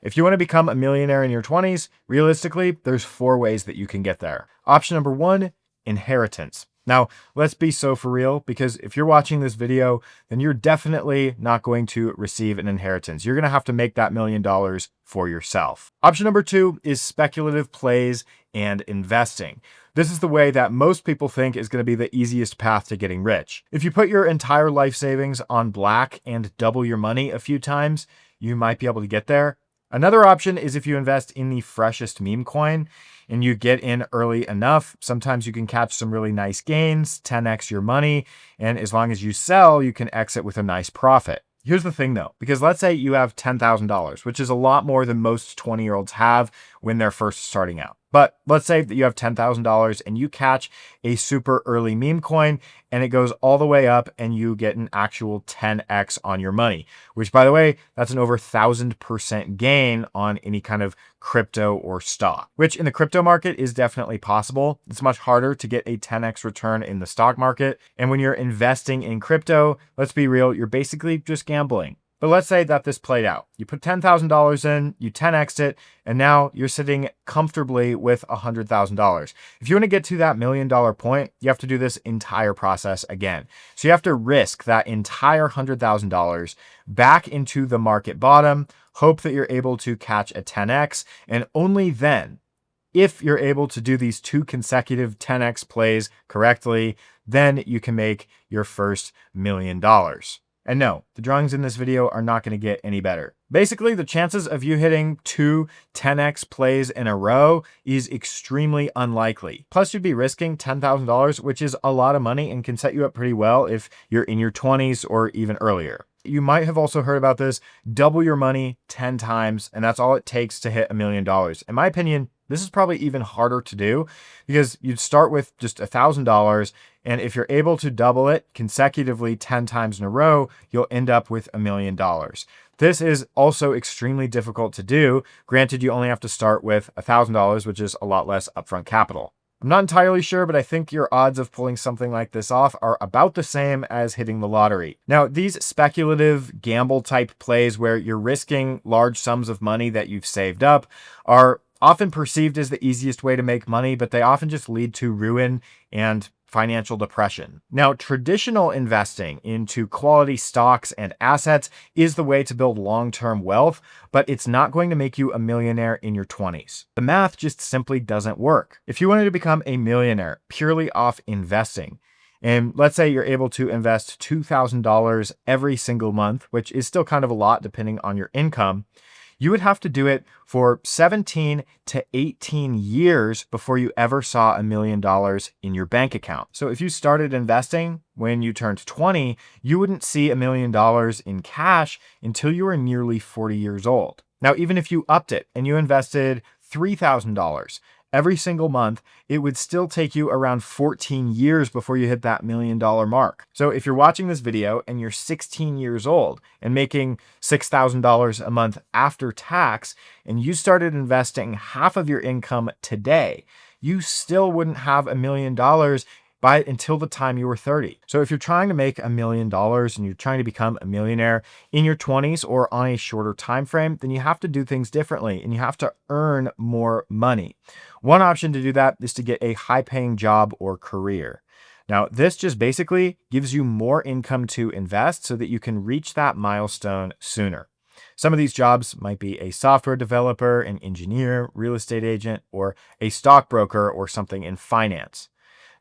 If you want to become a millionaire in your 20s, realistically, there's 4 ways that you can get there. Option number 1, inheritance. Now, let's be so for real, because if you're watching this video, then you're definitely not going to receive an inheritance. You're going to have to make that $1 million for yourself. Option number 2 is speculative plays and investing. This is the way that most people think is going to be the easiest path to getting rich. If you put your entire life savings on black and double your money a few times, you might be able to get there. Another option is if you invest in the freshest meme coin and you get in early enough, sometimes you can catch some really nice gains, 10x your money, and as long as you sell, you can exit with a nice profit. Here's the thing though, because let's say you have $10,000, which is a lot more than most 20-year-olds have when they're first starting out. But let's say that you have $10,000 and you catch a super early meme coin and it goes all the way up and you get an actual 10x on your money, which by the way, that's an over 1,000% gain on any kind of crypto or stock, which in the crypto market is definitely possible. It's much harder to get a 10x return in the stock market. And when you're investing in crypto, let's be real, you're basically just gambling. But let's say that this played out. You put $10,000 in, you 10x'd it, and now you're sitting comfortably with $100,000. If you want to get to that $1 million point, you have to do this entire process again. So you have to risk that entire $100,000 back into the market bottom, hope that you're able to catch a 10x, and only then, if you're able to do these 2 consecutive 10x plays correctly, then you can make your first $1 million. And no, the drawings in this video are not going to get any better. Basically, the chances of you hitting 2 10x plays in a row is extremely unlikely. Plus, you'd be risking $10,000, which is a lot of money and can set you up pretty well if you're in your 20s or even earlier. You might have also heard about this, double your money 10 times, and that's all it takes to hit $1 million. In my opinion, this is probably even harder to do because you'd start with just $1,000. And if you're able to double it consecutively 10 times in a row, you'll end up with $1 million. This is also extremely difficult to do. Granted, you only have to start with $1,000, which is a lot less upfront capital. I'm not entirely sure, but I think your odds of pulling something like this off are about the same as hitting the lottery. Now, these speculative gamble type plays where you're risking large sums of money that you've saved up are often perceived as the easiest way to make money, but they often just lead to ruin and financial depression. Now, traditional investing into quality stocks and assets is the way to build long-term wealth, but it's not going to make you a millionaire in your 20s. The math just simply doesn't work. If you wanted to become a millionaire purely off investing, and let's say you're able to invest $2,000 every single month, which is still kind of a lot depending on your income, you would have to do it for 17 to 18 years before you ever saw $1 million in your bank account. So if you started investing when you turned 20, you wouldn't see $1 million in cash until you were nearly 40 years old. Now, even if you upped it and you invested $3,000 every single month, it would still take you around 14 years before you hit that $1 million mark. So if you're watching this video and you're 16 years old and making $6,000 a month after tax, and you started investing half of your income today, you still wouldn't have $1 million until the time you were 30. So if you're trying to make $1 million and you're trying to become a millionaire in your 20s or on a shorter time frame, then you have to do things differently and you have to earn more money. One option to do that is to get a high-paying job or career. Now, this just basically gives you more income to invest so that you can reach that milestone sooner. Some of these jobs might be a software developer, an engineer, real estate agent, or a stockbroker or something in finance.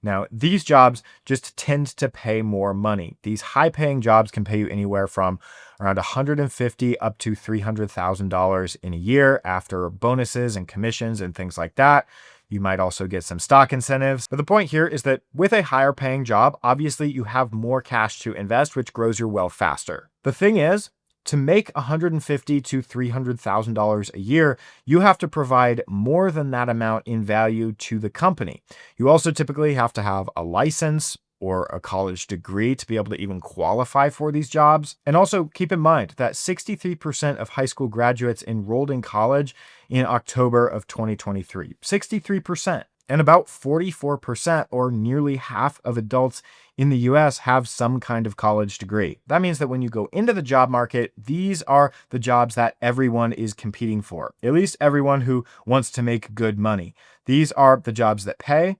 Now, these jobs just tend to pay more money. These high-paying jobs can pay you anywhere from around $150,000 up to $300,000 in a year after bonuses and commissions and things like that. You might also get some stock incentives. But the point here is that with a higher paying job, obviously you have more cash to invest, which grows your wealth faster. The thing is, to make $150,000 to $300,000 a year, you have to provide more than that amount in value to the company. You also typically have to have a license or a college degree to be able to even qualify for these jobs. And also keep in mind that 63% of high school graduates enrolled in college in October of 2023. 63%. And about 44%, or nearly half of adults in the US, have some kind of college degree. That means that when you go into the job market, these are the jobs that everyone is competing for, at least everyone who wants to make good money. These are the jobs that pay.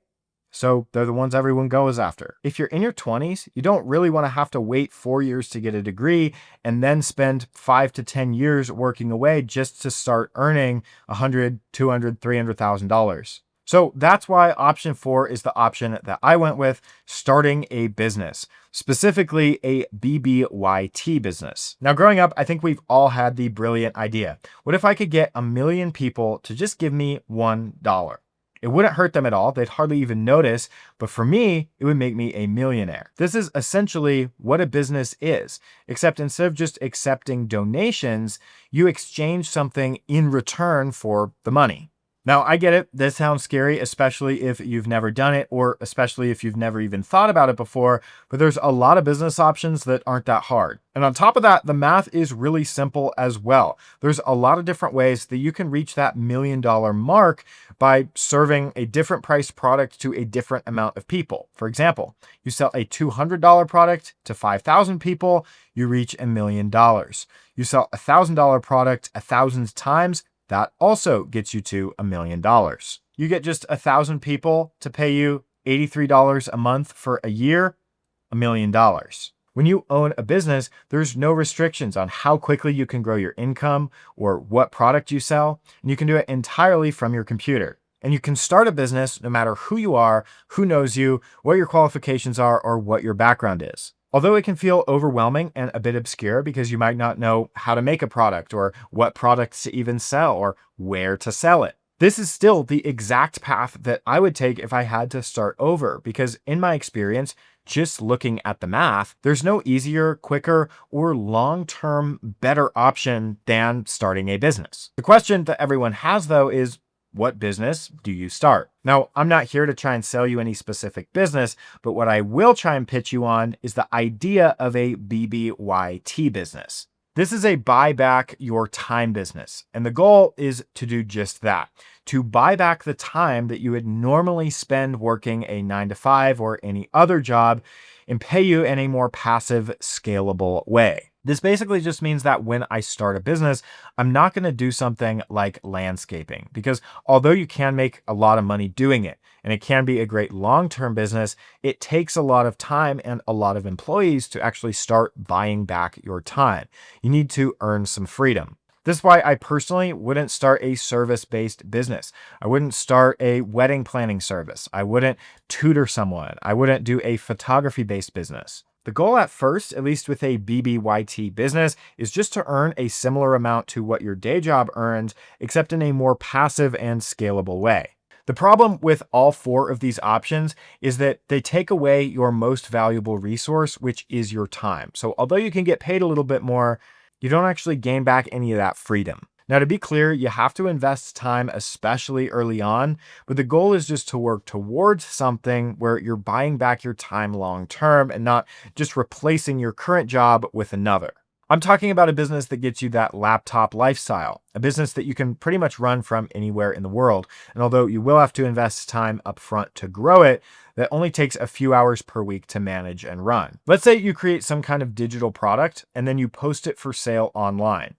So they're the ones everyone goes after. If you're in your 20s, you don't really want to have to wait 4 years to get a degree and then spend 5 to 10 years working away just to start earning $100, $200, $300,000. So that's why option 4 is the option that I went with, starting a business, specifically a BBYT business. Now, growing up, I think we've all had the brilliant idea. What if I could get 1 million people to just give me $1? It wouldn't hurt them at all. They'd hardly even notice. But for me, it would make me a millionaire. This is essentially what a business is, except instead of just accepting donations, you exchange something in return for the money. Now, I get it. This sounds scary, especially if you've never done it, or especially if you've never even thought about it before, but there's a lot of business options that aren't that hard. And on top of that, the math is really simple as well. There's a lot of different ways that you can reach that $1 million mark by serving a different priced product to a different amount of people. For example, you sell a $200 product to 5,000 people, you reach $1 million. You sell a $1,000 product 1,000 times, that also gets you to $1 million. You get just 1,000 people to pay you $83 a month for a year, $1 million. When you own a business, there's no restrictions on how quickly you can grow your income or what product you sell, and you can do it entirely from your computer. And you can start a business no matter who you are, who knows you, what your qualifications are, or what your background is. Although it can feel overwhelming and a bit obscure because you might not know how to make a product or what products to even sell or where to sell it. This is still the exact path that I would take if I had to start over, because in my experience, just looking at the math, there's no easier, quicker, or long-term better option than starting a business. The question that everyone has though is, what business do you start? Now, I'm not here to try and sell you any specific business, but what I will try and pitch you on is the idea of a BBYT business. This is a buy back your time business. And the goal is to do just that, to buy back the time that you would normally spend working a 9-to-5 or any other job and pay you in a more passive, scalable way. This basically just means that when I start a business, I'm not going to do something like landscaping, because although you can make a lot of money doing it, and it can be a great long-term business, it takes a lot of time and a lot of employees to actually start buying back your time. You need to earn some freedom. This is why I personally wouldn't start a service-based business. I wouldn't start a wedding planning service. I wouldn't tutor someone. I wouldn't do a photography-based business. The goal at first, at least with a BBYT business, is just to earn a similar amount to what your day job earns, except in a more passive and scalable way. The problem with all 4 of these options is that they take away your most valuable resource, which is your time. So although you can get paid a little bit more, you don't actually gain back any of that freedom. Now, to be clear, you have to invest time, especially early on, but the goal is just to work towards something where you're buying back your time long term and not just replacing your current job with another. I'm talking about a business that gets you that laptop lifestyle, a business that you can pretty much run from anywhere in the world. And although you will have to invest time up front to grow it, that only takes a few hours per week to manage and run. Let's say you create some kind of digital product and then you post it for sale online.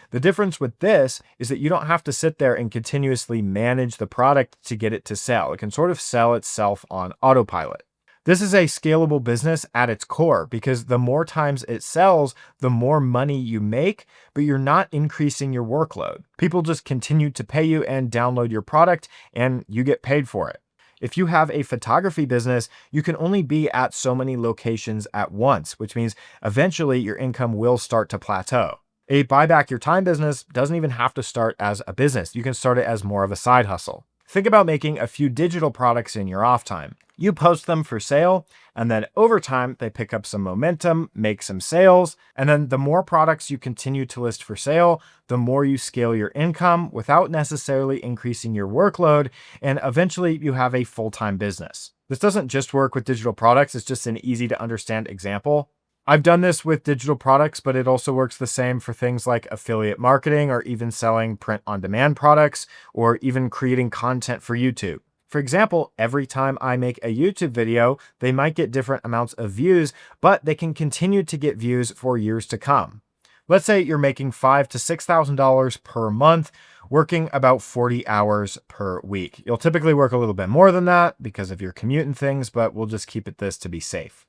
The difference with this is that you don't have to sit there and continuously manage the product to get it to sell. It can sort of sell itself on autopilot. This is a scalable business at its core, because the more times it sells, the more money you make, but you're not increasing your workload. People just continue to pay you and download your product, and you get paid for it. If you have a photography business, you can only be at so many locations at once, which means eventually your income will start to plateau. A buy back your time business doesn't even have to start as a business. You can start it as more of a side hustle. Think about making a few digital products in your off time. You post them for sale, and then over time, they pick up some momentum, make some sales, and then the more products you continue to list for sale, the more you scale your income without necessarily increasing your workload, and eventually you have a full-time business. This doesn't just work with digital products, it's just an easy to understand example. I've done this with digital products, but it also works the same for things like affiliate marketing or even selling print-on-demand products or even creating content for YouTube. For For example, every time I make a YouTube video, they might get different amounts of views, but they can continue to get views for years to come. Let's say you're making $5,000 to $6,000 per month, working about 40 hours per week. You'll typically work a little bit more than that because of your commute and things, but we'll just keep it this to be safe.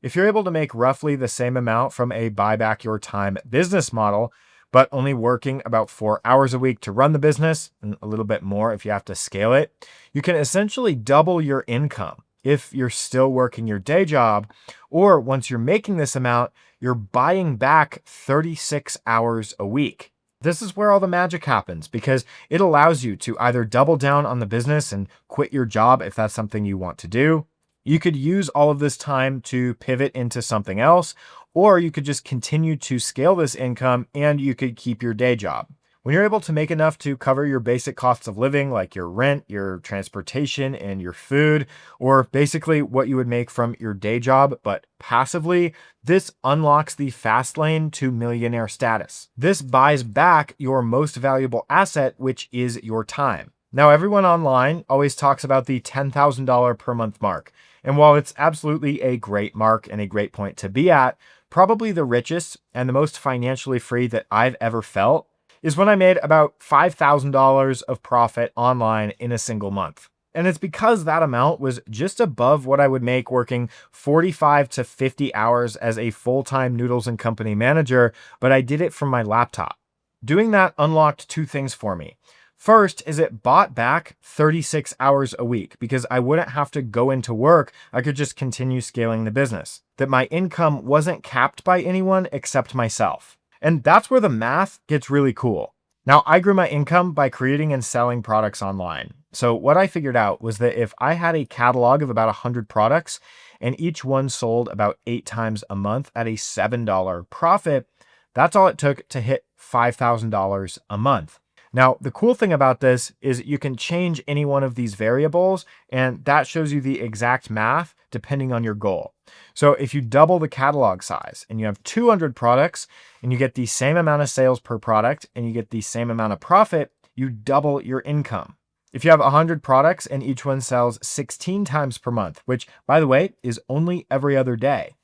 If you're able to make roughly the same amount from a buy back your time business model, but only working about 4 hours a week to run the business, and a little bit more if you have to scale it, you can essentially double your income if you're still working your day job, or once you're making this amount, you're buying back 36 hours a week. This is where all the magic happens because it allows you to either double down on the business and quit your job if that's something you want to do. You could use all of this time to pivot into something else, or you could just continue to scale this income and you could keep your day job. When you're able to make enough to cover your basic costs of living, like your rent, your transportation, and your food, or basically what you would make from your day job, but passively, this unlocks the fast lane to millionaire status. This buys back your most valuable asset, which is your time. Now, everyone online always talks about the $10,000 per month mark. And while it's absolutely a great mark and a great point to be at, probably the richest and the most financially free that I've ever felt is when I made about $5,000 of profit online in a single month. And it's because that amount was just above what I would make working 45 to 50 hours as a full-time Noodles & Company manager, but I did it from my laptop. Doing that unlocked two things for me. First is it bought back 36 hours a week because I wouldn't have to go into work. I could just continue scaling the business. That my income wasn't capped by anyone except myself. And that's where the math gets really cool. Now, I grew my income by creating and selling products online. So what I figured out was that if I had a catalog of about 100 products and each one sold about 8 times a month at a $7 profit, that's all it took to hit $5,000 a month. Now, the cool thing about this is you can change any one of these variables, and that shows you the exact math depending on your goal. So if you double the catalog size and you have 200 products and you get the same amount of sales per product and you get the same amount of profit, you double your income. If you have 100 products and each one sells 16 times per month, which by the way is only every other day,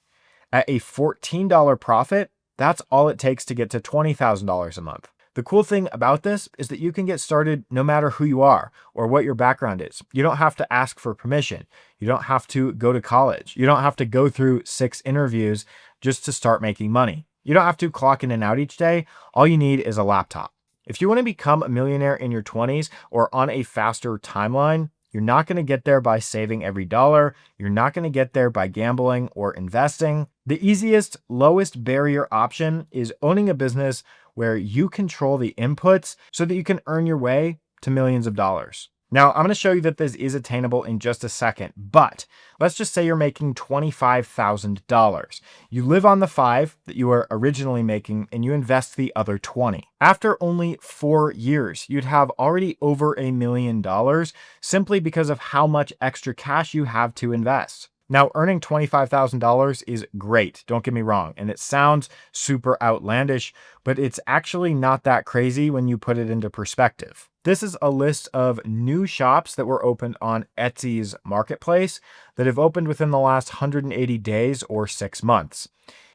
at a $14 profit, that's all it takes to get to $20,000 a month. The cool thing about this is that you can get started no matter who you are or what your background is. You don't have to ask for permission. You don't have to go to college. You don't have to go through 6 interviews just to start making money. You don't have to clock in and out each day. All you need is a laptop. If you want to become a millionaire in your 20s or on a faster timeline, you're not going to get there by saving every dollar. You're not going to get there by gambling or investing. The easiest, lowest barrier option is owning a business where you control the inputs so that you can earn your way to millions of dollars. Now, I'm going to show you that this is attainable in just a second, but let's just say you're making $25,000. You live on the 5 that you were originally making and you invest the other 20. After only 4 years, you'd have already over $1 million simply because of how much extra cash you have to invest. Now, earning $25,000 is great, don't get me wrong, and it sounds super outlandish, but it's actually not that crazy when you put it into perspective. This is a list of new shops that were opened on Etsy's marketplace that have opened within the last 180 days or 6 months.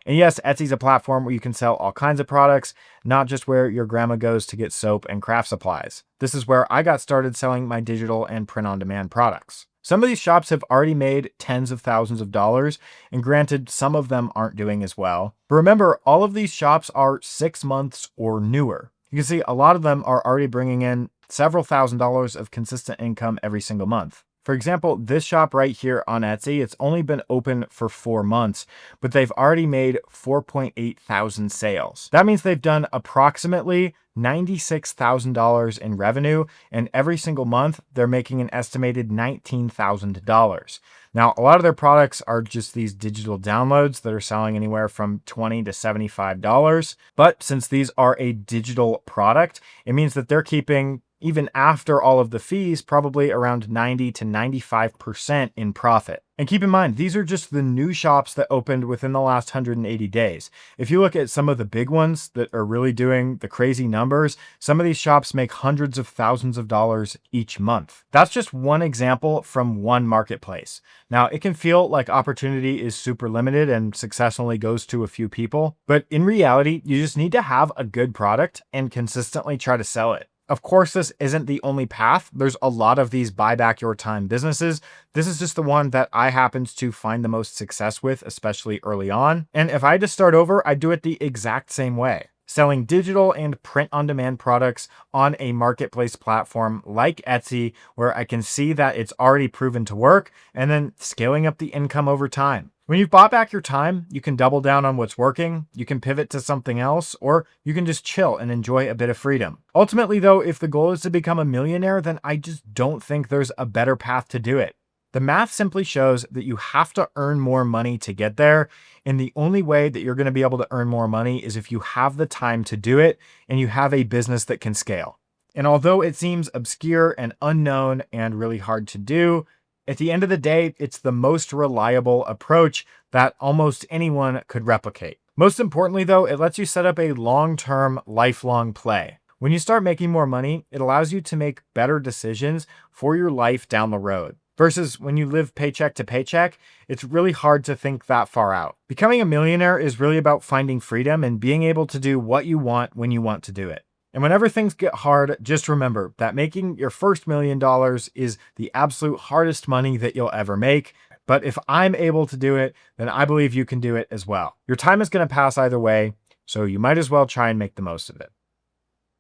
And yes, Etsy's a platform where you can sell all kinds of products, not just where your grandma goes to get soap and craft supplies. This is where I got started selling my digital and print-on-demand products. Some of these shops have already made tens of thousands of dollars, and granted, some of them aren't doing as well. But remember, all of these shops are 6 months or newer. You can see a lot of them are already bringing in several $1,000s of consistent income every single month. For example, this shop right here on Etsy, it's only been open for 4 months, but they've already made 4.8 thousand sales. That means they've done approximately $96,000 in revenue, and every single month they're making an estimated $19,000. Now, a lot of their products are just these digital downloads that are selling anywhere from $20 to $75. But since these are a digital product, it means that they're keeping, even after all of the fees, probably around 90 to 95% in profit. And keep in mind, these are just the new shops that opened within the last 180 days. If you look at some of the big ones that are really doing the crazy numbers, some of these shops make hundreds of thousands of dollars each month. That's just one example from one marketplace. Now, it can feel like opportunity is super limited and success only goes to a few people, but in reality, you just need to have a good product and consistently try to sell it. Of course, this isn't the only path. There's a lot of these buy back your time businesses. This is just the one that I happened to find the most success with, especially early on. And if I had to start over, I'd do it the exact same way. Selling digital and print-on-demand products on a marketplace platform like Etsy, where I can see that it's already proven to work, and then scaling up the income over time. When you've bought back your time, you can double down on what's working, you can pivot to something else, or you can just chill and enjoy a bit of freedom. Ultimately, though, if the goal is to become a millionaire, then I just don't think there's a better path to do it. The math simply shows that you have to earn more money to get there, and the only way that you're going to be able to earn more money is if you have the time to do it and you have a business that can scale. And although it seems obscure and unknown and really hard to do, at the end of the day, it's the most reliable approach that almost anyone could replicate. Most importantly, though, it lets you set up a long-term, lifelong play. When you start making more money, it allows you to make better decisions for your life down the road. Versus when you live paycheck to paycheck, it's really hard to think that far out. Becoming a millionaire is really about finding freedom and being able to do what you want when you want to do it. And whenever things get hard, just remember that making your first $1 million is the absolute hardest money that you'll ever make. But if I'm able to do it, then I believe you can do it as well. Your time is going to pass either way, so you might as well try and make the most of it.